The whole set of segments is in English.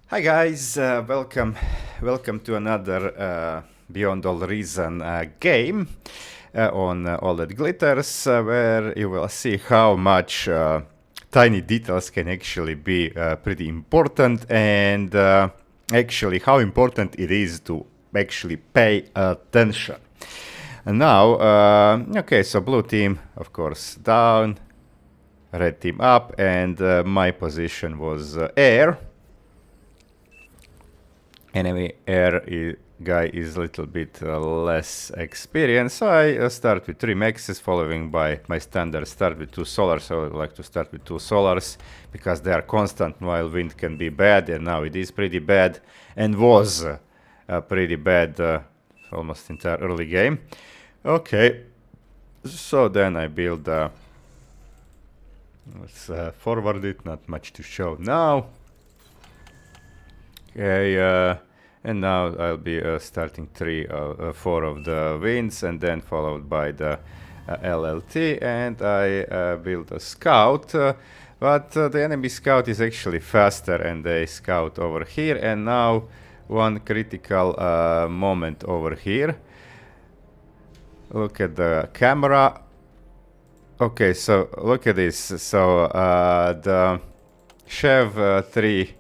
Hi guys, welcome to another Beyond All Reason game on OLED Glitters, where you will see how much tiny details can actually be pretty important, and actually how important it is to actually pay attention. And now, okay, so blue team, of course, down, red team up, and my position was air. Enemy guy is a little bit less experienced, so I start with 3 mexes, following by my standard start with 2 solars. So I would like to start with 2 solars because they are constant while wind can be bad, and now it is pretty bad and was pretty bad almost entire early game. Okay, so then I build let's forward it, not much to show now. Okay, and now I'll be starting 4 of the winds, and then followed by the LLT, and I build a scout, but the enemy scout is actually faster, and they scout over here. And now one critical moment over here. Look at the camera. Okay, so look at this. So the Chev 3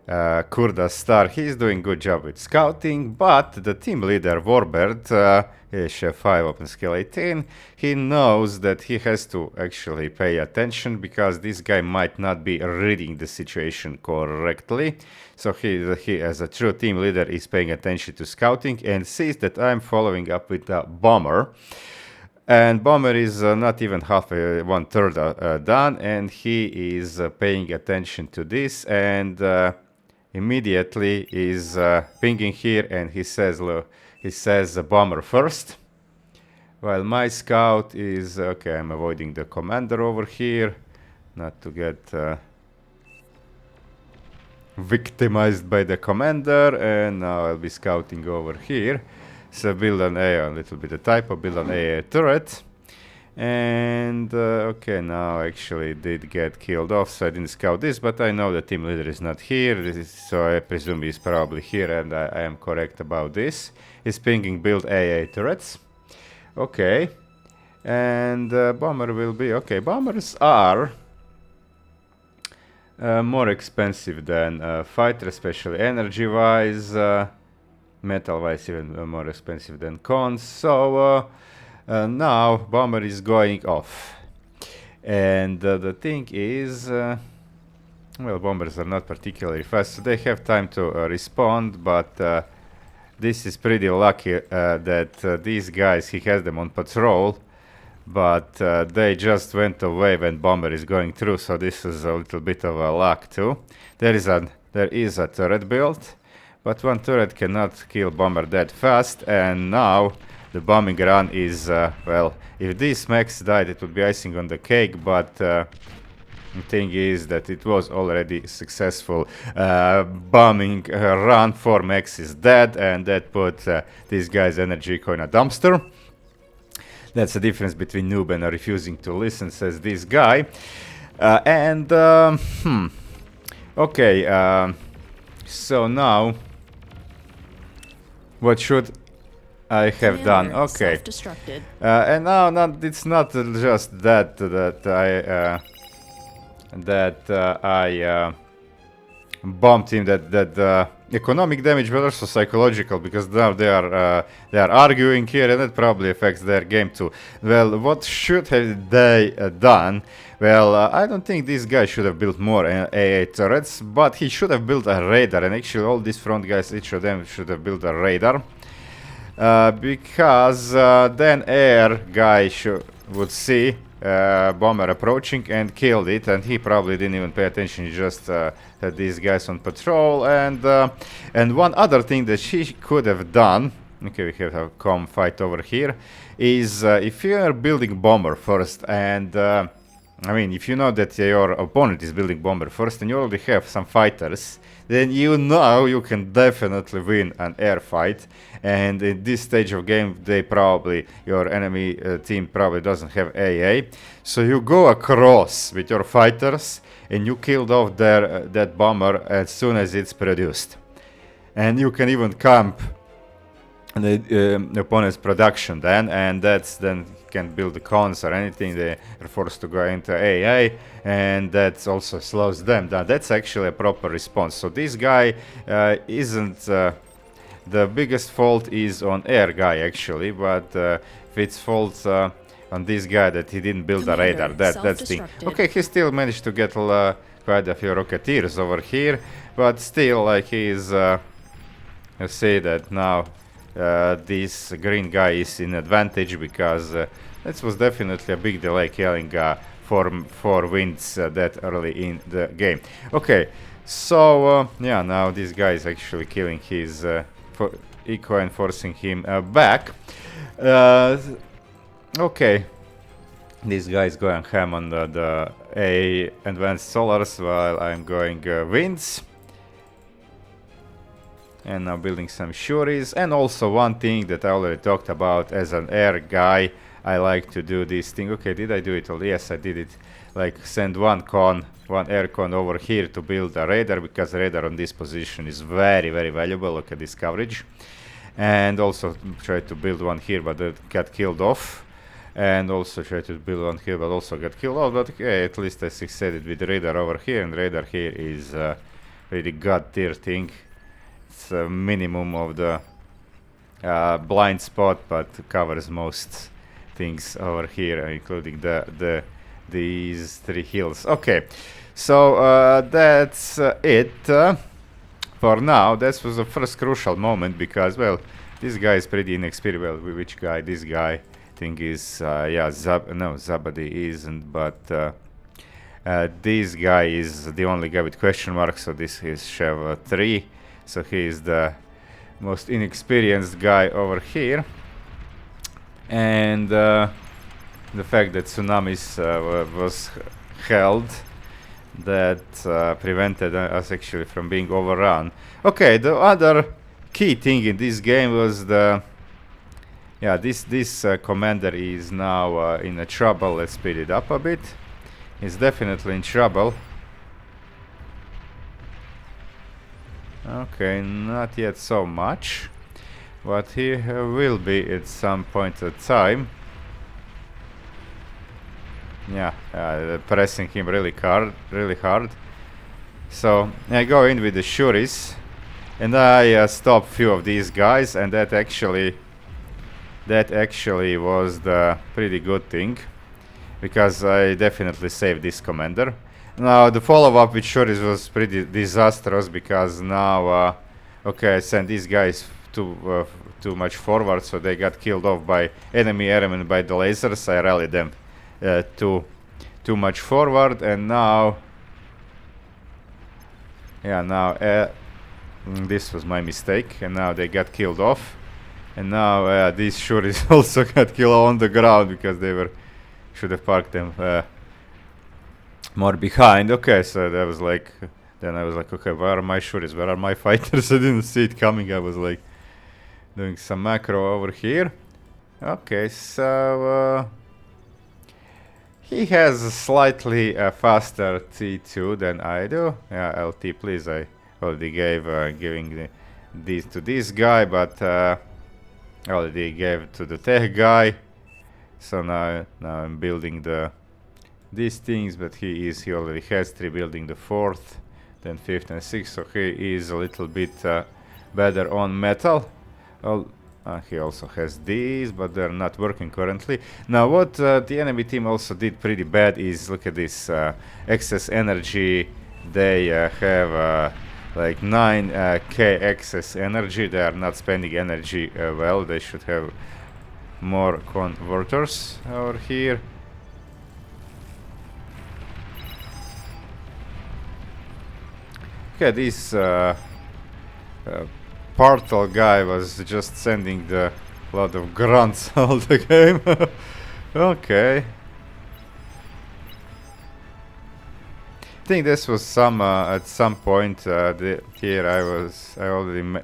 Kurda Star, he's doing good job with scouting, but the team leader Warbird, Chef 5 open skill 18, he knows that he has to actually pay attention because this guy might not be reading the situation correctly. So he as a true team leader is paying attention to scouting and sees that I'm following up with a bomber. And bomber is not even halfway, 1/3 done, and he is paying attention to this, and immediately is pinging here, and he says bomber first, while my scout is okay. I'm avoiding the commander over here, not to get victimized by the commander, and now I'll be scouting over here. So build an A, a little bit of typo, build an AA turret. And okay, now actually did get killed off, so I didn't scout this, but I know the team leader is not here, so I presume he's probably here, and I am correct about this. He's pinging build AA turrets. Okay, and bomber will be okay. Bombers are more expensive than fighter, especially energy-wise. Metal-wise, even more expensive than cons. So now bomber is going off, and the thing is, well, bombers are not particularly fast, so they have time to respond. But this is pretty lucky that these guys, he has them on patrol, but they just went away when bomber is going through. So this is a little bit of a luck too. There is a turret built, but one turret cannot kill bomber that fast, and now the bombing run is, well, if these mechs died, it would be icing on the cake, but the thing is that it was already successful bombing run. 4 mechs is dead, and that put these guys' energy eco in a dumpster. That's the difference between noob and refusing to listen, says this guy. Okay, so now what should I have done? Okay, and now it's not just that I bombed him, that economic damage, but also psychological, because now they are arguing here, and that probably affects their game too. Well, what should have they done? Well, I don't think this guy should have built more AA turrets, but he should have built a radar, and actually all these front guys, each of them should have built a radar. Because then air guy would see bomber approaching and killed it, and he probably didn't even pay attention. He just had these guys on patrol. And one other thing that she could have done, okay, we have a calm fight over here, is if you are building bomber first, and I mean, if you know that your opponent is building bomber first and you already have some fighters, then you know you can definitely win an air fight. And in this stage of game, your enemy team probably doesn't have AA. So you go across with your fighters and you killed off that bomber as soon as it's produced. And you can even camp the opponent's production then, and that's then can build the cons or anything. They are forced to go into AA, and that also slows them down. That's actually a proper response. So this guy isn't the biggest fault is on air guy actually, but if it's fault on this guy that he didn't build a radar, that's thing. Okay, he still managed to get quite a few rocketeers over here, but still, like, he's I say that now this green guy is in advantage, because this was definitely a big delay killing four wins that early in the game. Okay, so yeah, now this guy is actually killing his eco and forcing him back. Okay, this guy is going ham on the A advanced solars while I'm going winds. And now building some Shuris. And also one thing that I already talked about, as an air guy, I like to do this thing. Okay, did I do it already? Yes, I did it. Like, send one air con over here to build a radar, because radar on this position is very, very valuable. Look at this coverage. And also try to build one here, but that got killed off. And also try to build one here, but also got killed off. But okay, at least I succeeded with the radar over here. And radar here is really god tier thing. It's a minimum of the blind spot, but covers most things over here, including these three hills. Okay, so that's it for now. This was the first crucial moment, because, well, this guy is pretty inexperienced. Well, which guy? This guy thing is yeah, Zabadi isn't, but this guy is the only guy with question marks. So this is Shev 3. So he is the most inexperienced guy over here. And the fact that tsunamis was held, that prevented us actually from being overrun. Okay, the other key thing in this game was this commander is now in a trouble. Let's speed it up a bit. He's definitely in trouble. Okay, not yet so much, but he will be at some point of time. Yeah, pressing him really hard. So I go in with the Shuris, and I stop few of these guys, and that actually was the pretty good thing, because I definitely saved this commander. Now the follow-up with Shuris was pretty disastrous, because now okay, I sent these guys too much forward, so they got killed off by enemy airmen by the lasers. I rallied them too much forward, and now this was my mistake, and now they got killed off, and now these Shuris also got killed on the ground, because they should have parked them more behind. Okay, so that was like, then I was like, okay, where are my Shuris? Where are my fighters? I didn't see it coming. I was like doing some macro over here. Okay, so he has a slightly faster T2 than I do. Yeah, LT, please. I already gave giving these to this guy, but already gave to the tech guy. So now I'm building these things, but he already has 3, building the 4th, then 5th and 6th, so he is a little bit better on metal. He also has these, but they're not working currently. Now what the enemy team also did pretty bad is, look at this excess energy. They have like 9k excess energy. They are not spending energy well. They should have more converters over here. Okay, this portal guy was just sending the lot of grunts all the game. Okay. think this was some at some point here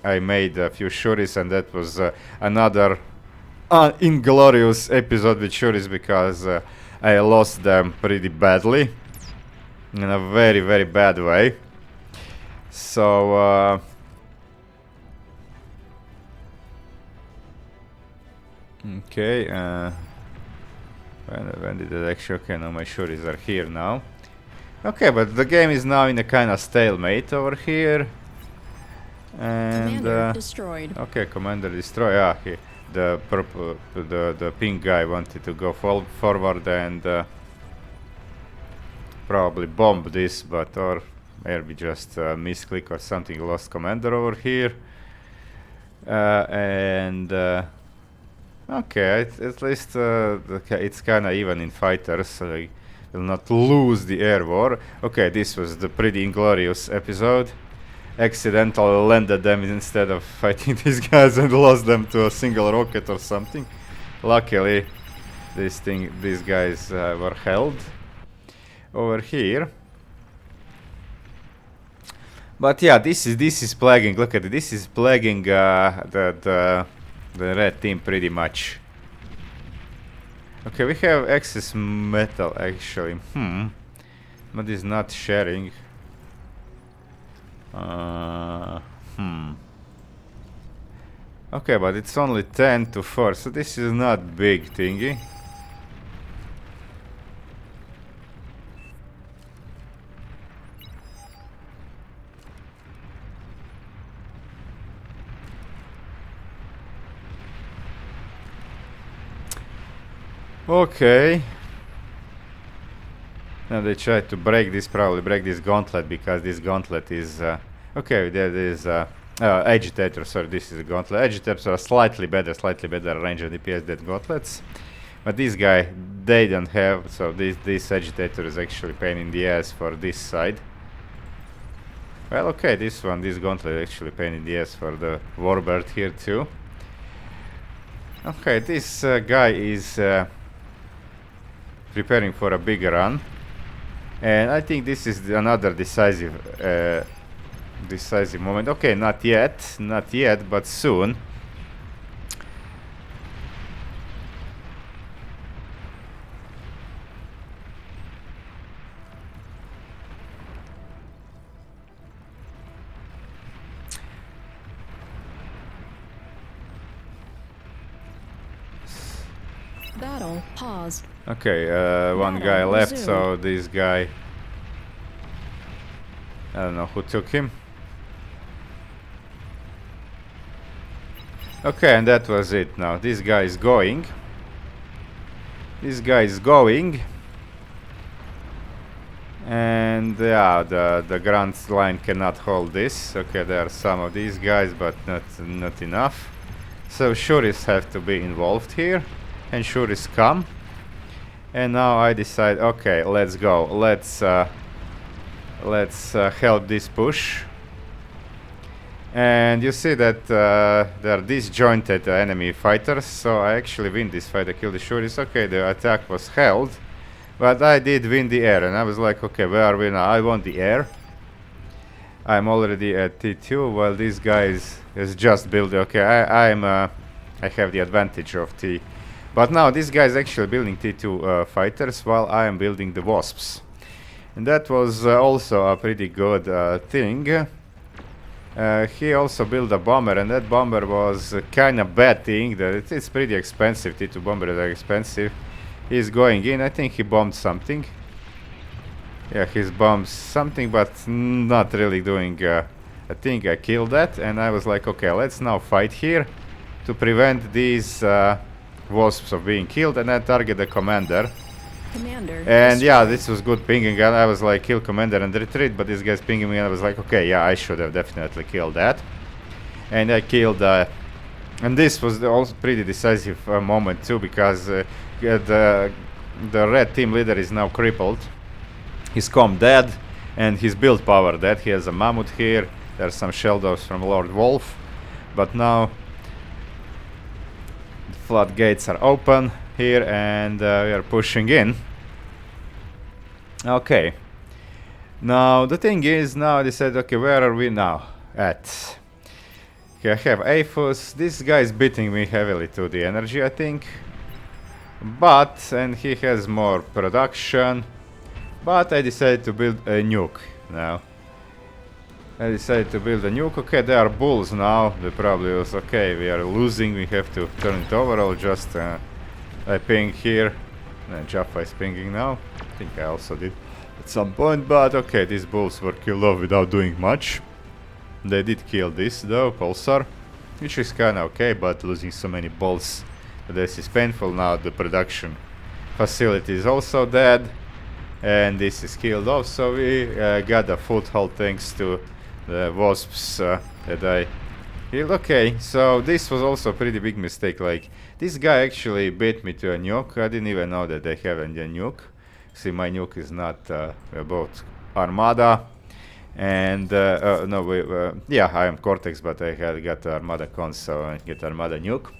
I made a few shuris, and that was another inglorious episode with shuris because I lost them pretty badly, in a very, very bad way. So okay, when did it actually? Okay, now my shuris are here now. Okay, but the game is now in a kind of stalemate over here. And Commander destroyed. okay, commander destroy. The pink guy wanted to go forward and probably bomb this, but or maybe just misclick or something. Lost commander over here. Okay, at least it's kind of even in fighters, so they will not lose the air war. Okay, this was the pretty inglorious episode. Accidentally landed them instead of fighting these guys and lost them to a single rocket or something. Luckily, these guys were held over here. But yeah, this is plaguing. Look at it. This is plaguing the red team pretty much. Okay, we have excess metal actually. But it's not sharing. Okay, but it's only 10 to 4, so this is not big thingy. Okay. Now they try to probably break this gauntlet, because this gauntlet is okay. There is agitator. Sorry, this is a gauntlet. Agitators are slightly better range and DPS than gauntlets, but this guy they don't have. So this agitator is actually pain in the ass for this side. Well, okay, this gauntlet is actually pain in the ass for the warbird here too. Okay, this guy is preparing for a big run, and I think this is another decisive moment. Okay, not yet, but soon. Battle paused. Okay, one guy left, so this guy, I don't know who took him. Okay, and that was it. Now this guy is going. And yeah, the Grand line cannot hold this. Okay, there are some of these guys, but not enough. So Shuris have to be involved here, and Shuris come. And now I decide, okay, let's go. Let's help this push. And you see that they are disjointed enemy fighters, so I actually win this fight. I killed the Shuris. Okay, the attack was held, but I did win the air, and I was like, okay, where are we now? I won the air. I'm already at T2, while this guy is just building. Okay, I have the advantage of T. But now this guy is actually building T2 fighters, while I am building the Wasps. And that was also a pretty good thing. He also built a bomber, and that bomber was a kind of bad thing. That it's pretty expensive. T2 bombers are expensive. He's going in. I think he bombed something. Yeah, he's bombed something, but not really doing a thing. I killed that, and I was like, okay, let's now fight here to prevent these Wasps of being killed, and I target the commander. And yeah, this was good pinging, and I was like, kill commander and retreat, but this guy's pinging me, and I was like, okay, yeah, I should have definitely killed that. And I killed, and this was also pretty decisive moment too, because the red team leader is now crippled. His comm dead, and his build power dead. He has a mammoth here. There's some shadows from Lord Wolf, but now the floodgates are open here, and we are pushing in. Okay, Now the thing is, now they said, okay, where are we now at? Okay, I have Aphos. This guy is beating me heavily to the energy, I think. But, and he has more production. But I decided to build a nuke now. I decided to build a nuke. Okay, there are bulls now. They probably was, okay, we are losing. We have to turn it over. I'll just, I ping here. Jaffa is pinging now. I think I also did at some point. But okay, these bulls were killed off without doing much. They did kill this though, Pulsar. Which is kinda okay, but losing so many balls. This is painful now. The production facility is also dead. And this is killed off. So we got a foothold thanks to the wasps that I killed. Okay, so this was also a pretty big mistake. Like, this guy actually beat me to a nuke. I didn't even know that they have a nuke. See, my nuke is not about Armada. And, yeah, I am Cortex, but I had got Armada Con, so I get Armada nuke.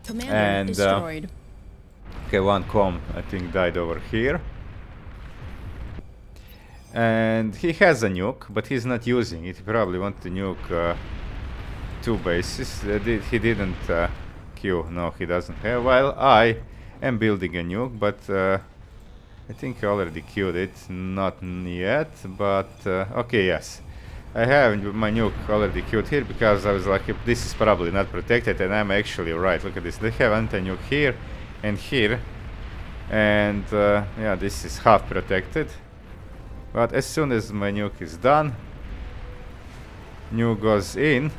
Commander destroyed. Okay, one com, I think, died over here. And he has a nuke, but he's not using it. He probably wants to nuke 2 bases. He didn't queue. No, he doesn't have. While I am building a nuke, but I think I already queued it. Not yet, but okay, yes. I have my nuke already queued here because I was like, this is probably not protected, and I'm actually right. Look at this. They have anti-nuke here and here. And yeah, this is half protected. But as soon as my nuke is done, nuke goes in.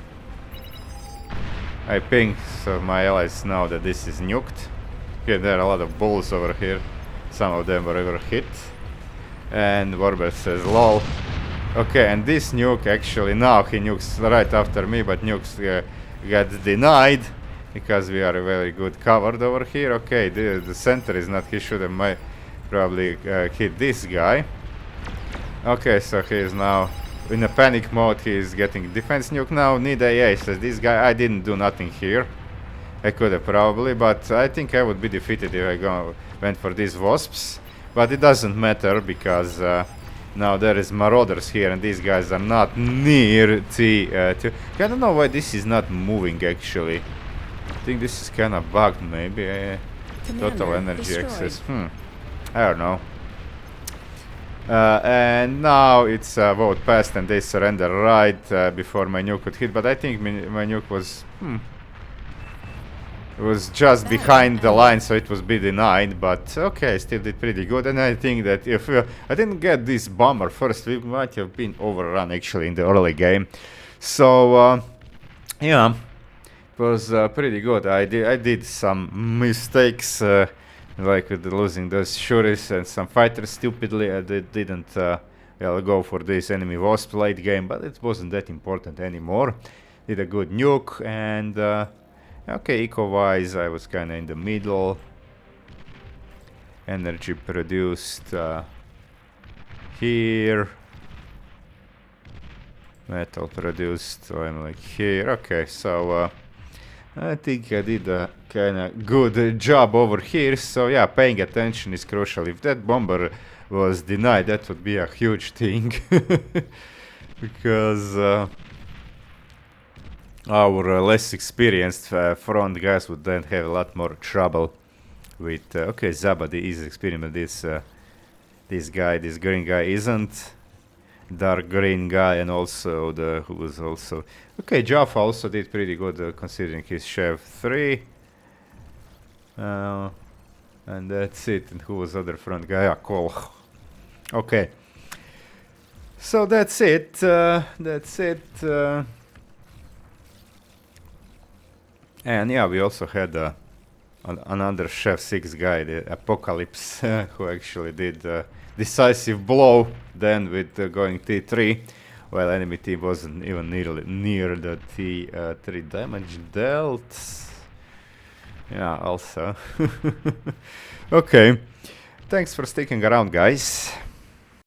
I ping so my allies know that this is nuked. Okay, there are a lot of bulls over here. Some of them were ever hit. And Warbird says lol. Okay, and this nuke actually, now he nukes right after me, but nukes gets denied. Because we are very good covered over here. Okay, the center is not, he should have probably hit this guy. Okay, so he is now in a panic mode. He is getting defense nuke now. Need AA, says this guy. I didn't do nothing here. I could have probably, but I think I would be defeated if I went for these wasps. But it doesn't matter because now there is marauders here and these guys are not near T2. I don't know why this is not moving actually. I think this is kind of bugged, maybe. Total energy destroyed. excess. I don't know. And now it's vote passed and they surrender right before my nuke could hit. But I think my nuke was it was just behind the line, so it was be denied. But okay, still did pretty good. And I think that if I didn't get this bomber first, we might have been overrun actually in the early game. So yeah. Was pretty good. I did some mistakes, like with losing those Shuris and some fighters stupidly. I didn't go for this enemy wasp late game, but it wasn't that important anymore. Did a good nuke, and okay, eco-wise I was kinda in the middle. Energy produced here. Metal produced, so I'm like here. Okay, so I think I did a kinda good job over here, so yeah, paying attention is crucial. If that bomber was denied, that would be a huge thing. Because our less experienced front guys would then have a lot more trouble with... okay, Zabadi is experiment, this guy, this green guy isn't. Dark green guy, and also the who was also okay. Jaffa also did pretty good considering his Chev 3. And that's it. And who was other front guy? Ah, Cole. Okay. So that's it. That's it. And yeah, we also had another Chef 6 guy, the Apocalypse, who actually did decisive blow then with going T3, while enemy team wasn't even near the T3 damage dealt. Yeah, also. Okay. Thanks for sticking around, guys.